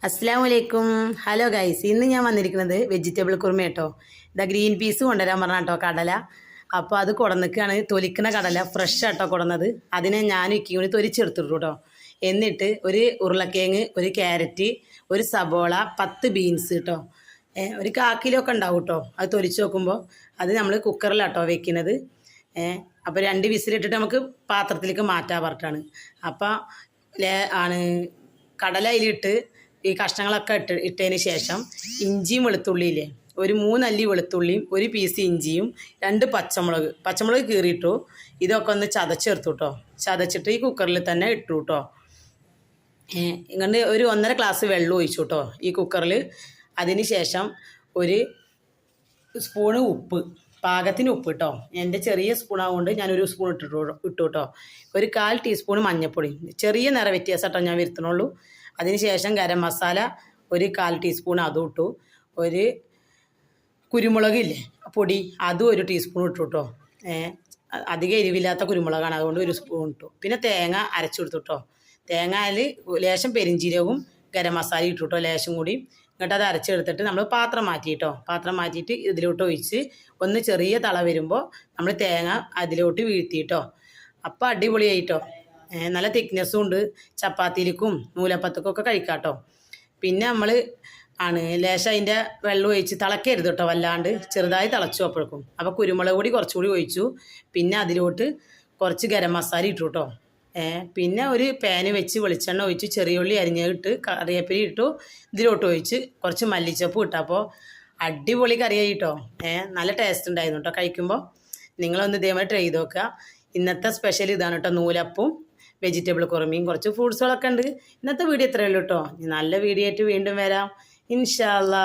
അസ്സലാമലൈക്കും. Hello guys, ഇന്ന് ഞാൻ വന്നിരിക്കുന്നത് വെജിറ്റബിൾ കുറുമ കേട്ടോ. ഇതാ ഗ്രീൻ പീസ് കൊണ്ടുവരാൻ പറഞ്ഞ കേട്ടോ കടല. അപ്പോൾ അത് കുടന്നിക്കാണ്, തൊലിക്കണ കടല ഫ്രഷ് ആട്ടോ കുടന്നത്. അതിനെ ഞാൻ ഇക്കി കൂടി തൊലിച്ചെടുത്തിട്ടു കേട്ടോ. എന്നിട്ട് ഒരു ഉരുളക്കിഴങ്ങ്, ഒരു ക്യാരറ്റ്, ഒരു സബോള, 10 ബീൻസ് കേട്ടോ. ഒരു 1/4 കിലോ ഒക്കെ ഉണ്ടാവും കേട്ടോ. അത് തൊലിച്ച് നോക്കുമ്പോൾ അത് നമ്മൾ കുക്കറിലാട്ടോ വെക്കുന്നത്. അപ്പോൾ 2 വിസിലിട്ടിട്ട് നമുക്ക് പാത്രത്തിലേക്ക് മാറ്റാൻ പറഞ്ഞിട്ടാണ്. അപ്പോൾ ആണ് കടല അതിലിട്ട് ഈ കഷ്ണങ്ങളൊക്കെ ഇട്ടതിന് ശേഷം ഇഞ്ചിയും വെളുത്തുള്ളിയില്ലേ, ഒരു 3 അല്ലി വെളുത്തുള്ളിയും, ഒരു പീസ് ഇഞ്ചിയും, 2 പച്ചമുളക് കീറിയിട്ടു. ഇതൊക്കെ ഒന്ന് ചതച്ചെടുത്തു കേട്ടോ. ചതച്ചിട്ട് ഈ കുക്കറിൽ തന്നെ ഇട്ടു കേട്ടോ. ഇങ്ങനെ ഒരു 1.5 ഗ്ലാസ് വെള്ളം ഒഴിച്ചു കേട്ടോ ഈ കുക്കറിൽ. അതിന് ശേഷം ഒരു സ്പൂണ് ഉപ്പ്, പാകത്തിന് ഉപ്പ് കേട്ടോ. എൻ്റെ ചെറിയ സ്പൂണാകൊണ്ട് ഞാനൊരു സ്പൂൺ ഇട്ടു കേട്ടോ. ഒരു 1/4 ടീസ്പൂൺ മഞ്ഞൾപ്പൊടി, ചെറിയ നിറ വ്യത്യാസം കേട്ടോ ഞാൻ വരുത്തണുള്ളൂ. അതിന് ശേഷം ഗരം മസാല ഒരു 1/4 ടീസ്പൂൺ അതും ഇട്ടു. ഒരു കുരുമുളക് ഇല്ലേ പൊടി, അതും ഒരു ടീസ്പൂൺ ഇട്ടു കേട്ടോ. അധികം എരിവില്ലാത്ത കുരുമുളകാണ്, അതുകൊണ്ട് ഒരു സ്പൂൺ ഇട്ടു. പിന്നെ തേങ്ങ അരച്ചു കൊടുത്തു കേട്ടോ. തേങ്ങയിൽ ലേശം പെരിഞ്ചീരകവും ഗരം മസാല ഇട്ടു കേട്ടോ, ലേശം കൂടി. എന്നിട്ട് അത് അരച്ചെടുത്തിട്ട് നമ്മൾ പാത്രം മാറ്റി കേട്ടോ. പാത്രം മാറ്റിയിട്ട് ഇതിലോട്ട് ഒഴിച്ച് ഒന്ന് ചെറിയ തള വരുമ്പോൾ നമ്മൾ തേങ്ങ അതിലോട്ട് വീഴ്ത്തിയിട്ടോ. അപ്പോൾ അടിപൊളിയായിട്ടോ. നല്ല തിക്നെസ്സും ഉണ്ട്, ചപ്പാത്തിയിലേക്കും നൂലപ്പത്തക്കും ഒക്കെ കഴിക്കാം കേട്ടോ. പിന്നെ നമ്മൾ ലേശം അതിൻ്റെ വെള്ളം ഒഴിച്ച് തിളക്കരുത് കേട്ടോ, വല്ലാണ്ട് ചെറുതായി തിളച്ചു അപ്പോഴേക്കും. അപ്പോൾ കുരുമുളക് പൊടി കുറച്ചുകൂടി ഒഴിച്ചു. പിന്നെ അതിലോട്ട് കുറച്ച് ഗരം മസാല ഇട്ടു കേട്ടോ. പിന്നെ ഒരു പാന് വെച്ച് വെളിച്ചെണ്ണ ഒഴിച്ച് ചെറിയുള്ളി അരിഞ്ഞിട്ട് കറിവേപ്പില ഇട്ടു. ഇതിലോട്ട് ഒഴിച്ച് കുറച്ച് മല്ലിച്ചപ്പ് ഇട്ടു. അപ്പോൾ അടിപൊളി കറിയായി കേട്ടോ. നല്ല ടേസ്റ്റ് ഉണ്ടായിരുന്നു കേട്ടോ കഴിക്കുമ്പോൾ. നിങ്ങളൊന്ന് ഇതേമാതിരി ട്രൈ ചെയ്ത് നോക്കുക. ഇന്നത്തെ സ്പെഷ്യൽ ഇതാണ് കേട്ടോ, നൂലപ്പവും വെജിറ്റബിൾ കുറുമയും കുറച്ച് ഫ്രൂട്ട്സുകളൊക്കെ ഉണ്ട്. ഇന്നത്തെ വീഡിയോ ഇത്രയേ ഉള്ളൂ കേട്ടോ. നല്ല വീഡിയോ ആയിട്ട് വീണ്ടും വരാം ഇൻഷാ അല്ലാ.